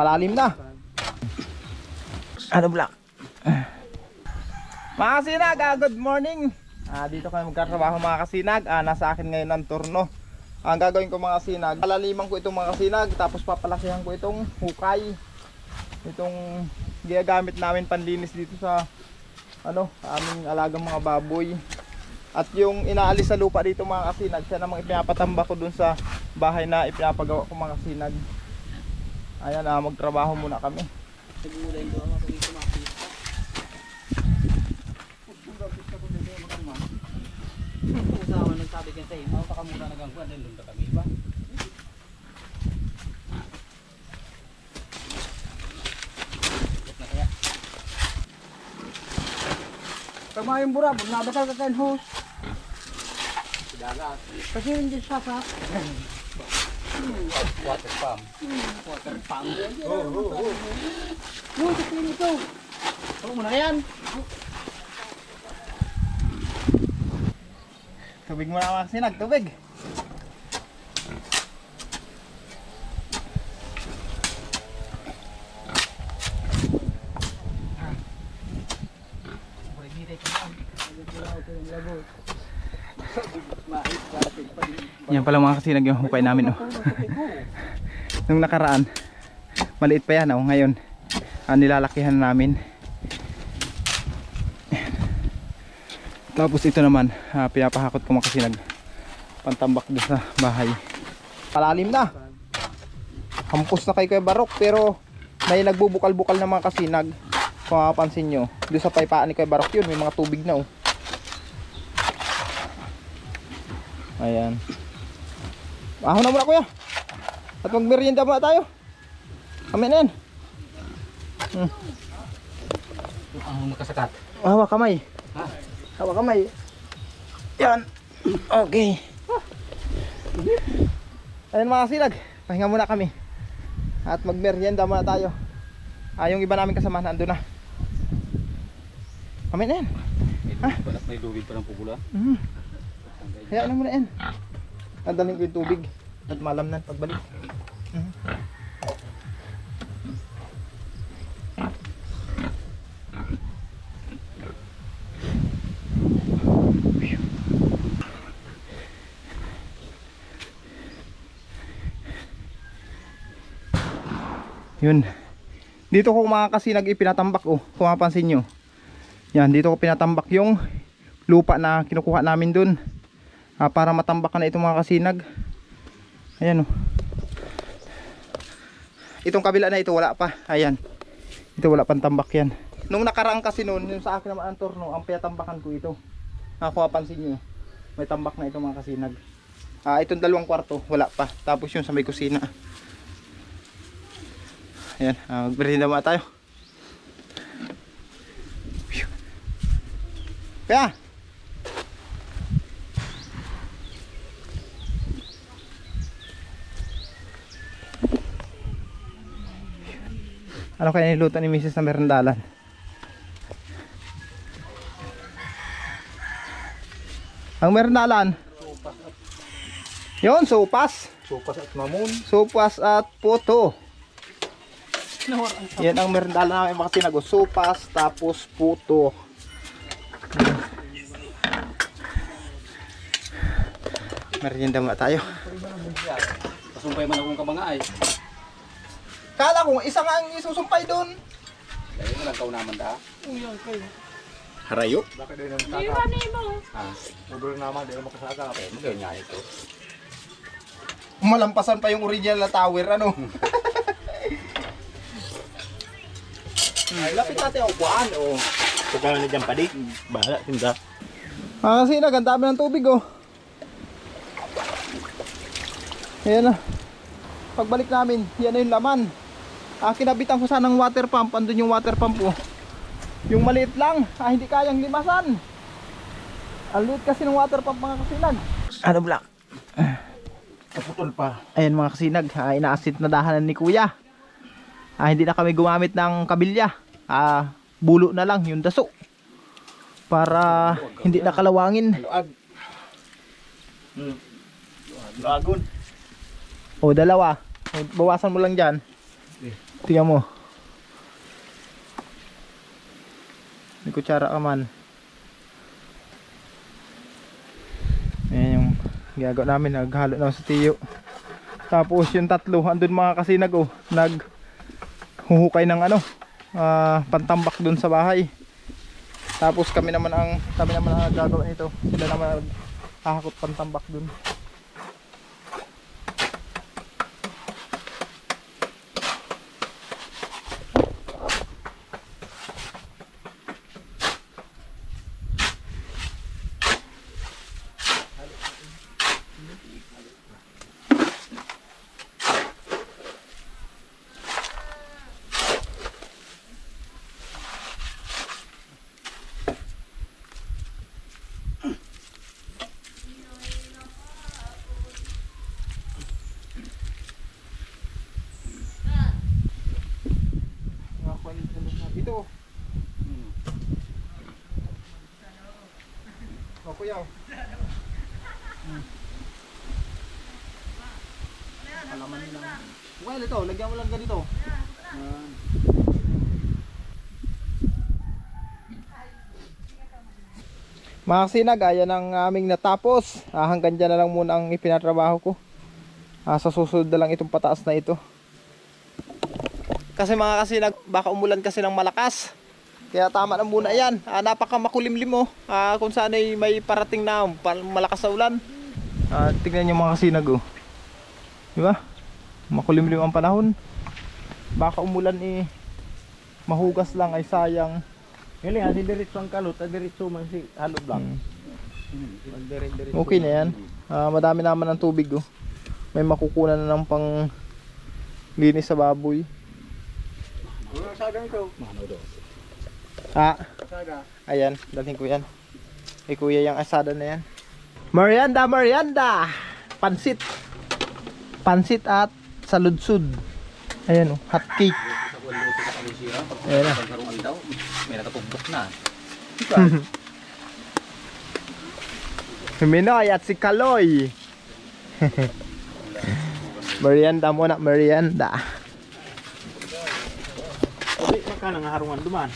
Palalim na. Ano black? Mga kasinag, good morning. Dito kami magkatrabaho mga kasinag. Nasa akin ngayon ang turno. Ang gagawin ko mga kasinag, palaliman ko itong mga kasinag, tapos papalakihan ko itong hukay. Itong ginagamit namin panlinis dito sa aming alagang mga baboy. At yung inaalis sa lupa dito mga kasinag, siya namang ipinapatamba ko dun sa bahay na ipinapagawa ko mga kasinag. Ayan, magtrabaho muna kami. Nagmulay ko ang mga kumakita. Usawa nagsabi ka sa'yo, baka muna nagangkuhan din doon kami ba? Kamayong burab, nabatal ka kayo host. Kasi hindi sasak. Water pump. Water pump. Uy, kapin ito. Huwag mo na yan. Tubig mo na mga kasinag, tubig. Yan pala mga kasinag yung hukay namin. Nung nakaraan, maliit pa yan. Ngayon, nilalakihan namin. Tapos ito naman, pinapahakot ko mga kasinag, pantambak doon sa bahay. Palalim na. Hampos na kay Kuya Barok, pero may nagbubukal-bukal na mga kasinag. Kung mapapansin nyo, doon sa paypaan ni Kuya Barok yun, may mga tubig na. Ayan. Ahon na muna kuya. At magmerienda muna tayo. Kami na yan. Ang makasakat. Hawa kamay. Ha? Hawa kamay. Yan. Okay. Ayan mga silag. Pahinga muna kami. At magmerienda muna tayo. Yung iba namin kasama nandun na. Kami na yan. May lubid pa ng pupula. Hayaan na muna yan. Andaling ko yung tubig. At malam na pagbalik. Yun. Dito ko mga kasinag ipinatambak kung mapansin nyo. Yan, dito ko pinatambak yung lupa na kinukuha namin dun. Para matambakan na itong mga kasinag. Ayan Itong kabila na ito wala pa. Ayan. Ito wala pang tambak yan. Nung nakaraan kasi noon, yung sa akin naman ang turno, ang pinatambakan ko ito. Kung mapansin nyo, may tambak na itong mga kasinag. Itong 2 kwarto, wala pa. Tapos yung sa may kusina. Ayan, magmerienda muna tayo. Kaya ano kaya niluto ni Mrs. na merendalan? Ang merendalan? Yun, sopas. Sopas at mamon. Sopas at puto. Yan ang merendalan namin mga tinago. Sopas tapos puto. Merienda muna tayo. Pasumpay man akong kabanga ay. Kala ko isa nga ang isusumpay doon. Dahil mo lang kau naman da. Harayo? Bakit din ang tata? Udol naman, di mo makasaka. Magkaya niya ito. Malampasan pa yung original na tower, ano? Lapit natin ang kuhaan, oh. Kung na dyan pa di, bahala, tinda. Kasi nagandami ng tubig, oh. Ayan na. Pagbalik namin, yan na yung laman. Kinabitan ko sanang water pump. Andun yung water pump, oh. Yung maliit lang, hindi kayang limasan. Ang liit kasi ng water pump mga kasinag. Ano black? Kaputol pa. Ayan mga kasinag, inaasit na dahanan ni kuya. Hindi na kami gumamit ng kabilya. Bulo na lang yung daso. Para hindi nakalawangin. Luag. Luagon. O, dalawa. Bawasan mo lang dyan. Tingnan mo. May kutsara ka man. Ayan yung ginagawa namin. Naghalo na sa tiyo. Tapos yung tatlo, andun mga kasinag oh. Naghuhukay ng ano, pantambak dun sa bahay. Tapos kami naman ang gagawa nito. Sila naman hahakot pantambak dun. Ito. Oh, kuya. Alaman nila. Well, ito, lagyan mo lang ganito. Mga kasinag, ayan ang aming natapos. Hanggang dyan na lang muna ang ipinatrabaho ko. Sa susunod na lang itong pataas na ito. Kasi mga kasinag, baka umulan kasi ng malakas. Kaya tama na muna yan. Napaka makulimlim oh. Kung saan ay may parating na malakas na ulan. Tignan nyo mga kasinag oh. Diba? Makulimlim ang panahon. Baka umulan eh. Mahugas lang ay sayang. Galing, hindi diretso ang kalot, diretso man si halog lang. Okay na yan. Madami naman ng tubig oh. May makukunan na ng pang linis sa baboy. Ano ang saga ito? Mano do. Saga. Ayan, dalhin ko yan. Kuya yung asada na yan. Merienda, merienda! Pansit. Pansit at saludsud. Ayan oh, hot cake. Ayan na. May nakatugbok na. Si Minoy at si Kaloy. Merienda muna, merienda. Hindi, maka nang harungan duman.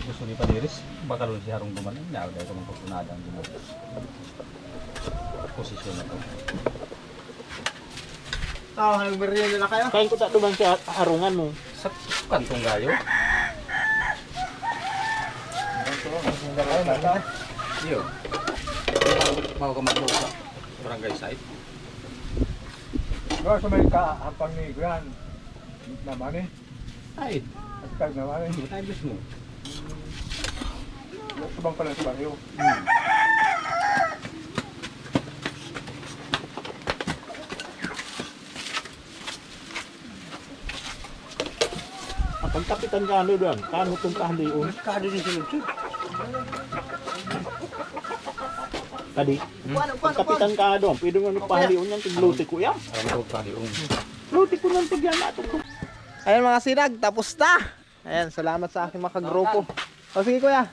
Gusto ni Padiris, baka doon si Harong Duman. Nagagay ko ng pagpunadang Duman. Posisyon na to. Merienda na kayo? Kain ko ta duman sa harungan mo. Sa kantong gayo. Iyo. Mau ka magbuka sa barangay site. Sa may kahampang ni Gran. Naman eh. Ay, At naman eh. hindi tayo mismo. Subang pala sa baryo. Ang kapitan ka ano doon? Kano itong kahaliun? Kado din sila. Kadi? Ang kapitan ka doon, pwede mo nagpahaliun yan, tigluti ko yan. Alam ko kadi Luti ko ng tigyan na ito. Ayan mga sinag, tapos na. Ayan, salamat sa aking mga kagrupo. O sige kuya.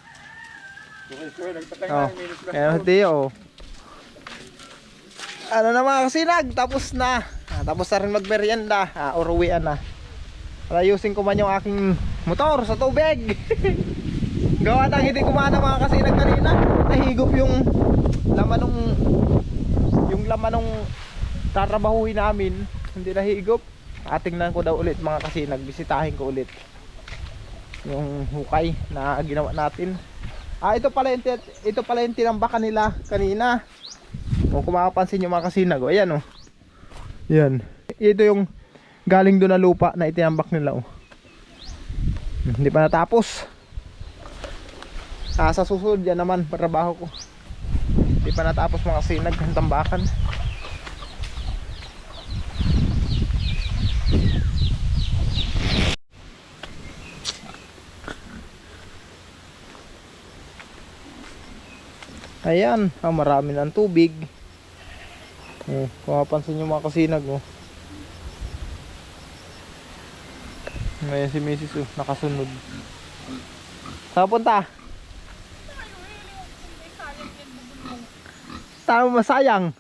Ayan si Tio. Ano na mga kasinag, tapos na. Tapos na rin magmerienda. Uruwian na. Ayusin ko man yung aking motor sa tubig. Gawa nang hindi kumana mga kasinag kanina. Nahigop yung laman nung tatrabahuhin namin. Hindi nahigop. Tingnan ko daw ulit mga kasinag. Bisitahin ko ulit yung hukay na ginawa natin. Ito pala yung tinambakan nila kanina. Kung makapansin nyo mga kasinag, ayan oh. Yan. Ito yung galing doon na lupa na itinambak nila oh. Hindi pa natapos. Sa susunod yan naman trabaho ko. Hindi pa natapos mga kasinag ang tambakan. Ayan, marami ng tubig. Kung mapansin nyo mga kasinag oh. Ayan si Mrs. Nakasunod. Saan punta? Tama masayang.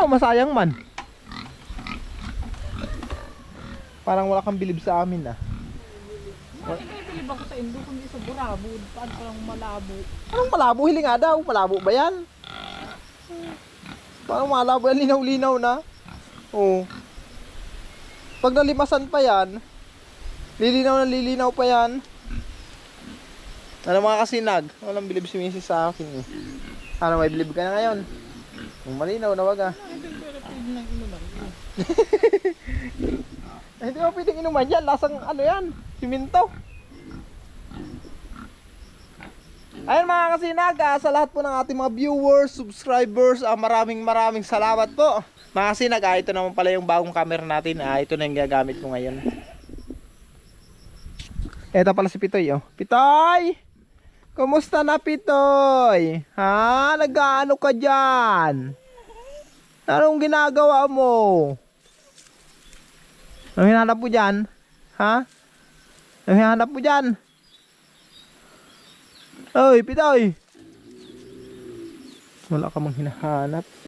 masayang man. Parang wala kang bilib sa amin ah. Bilib ako sa Indo kundi sa Burabo. Paan parang malabo. Anong malabo? Hili nga daw. Malabo ba yan? Parang malabo yan. Linaw-linaw na. Oo. Pag nalimasan pa yan, lilinaw na lilinaw pa yan. Ano mga kasinag? Walang bilib si Mrs. sa akin eh. Ano, may bilib ka na ngayon? Kung malinaw na wag ah. Eh, hindi mo pwedeng inuman yan. Lasang ano yan? Siminto. Ayun mga kasinag, sa lahat po ng ating mga viewers, subscribers, maraming salamat po. Mga kasinag, ito naman pala yung bagong camera natin. Ito na yung gagamit ko ngayon. Ito pala si Pitoy. Oh. Pitoy! Kumusta na Pitoy? Ha? Nag-ano ka dyan? Anong ginagawa mo? Anong hinahanap mo dyan? Ha? Anong hinahanap mo dyan? Oy, Pitoy! Wala ka mang hinahanap.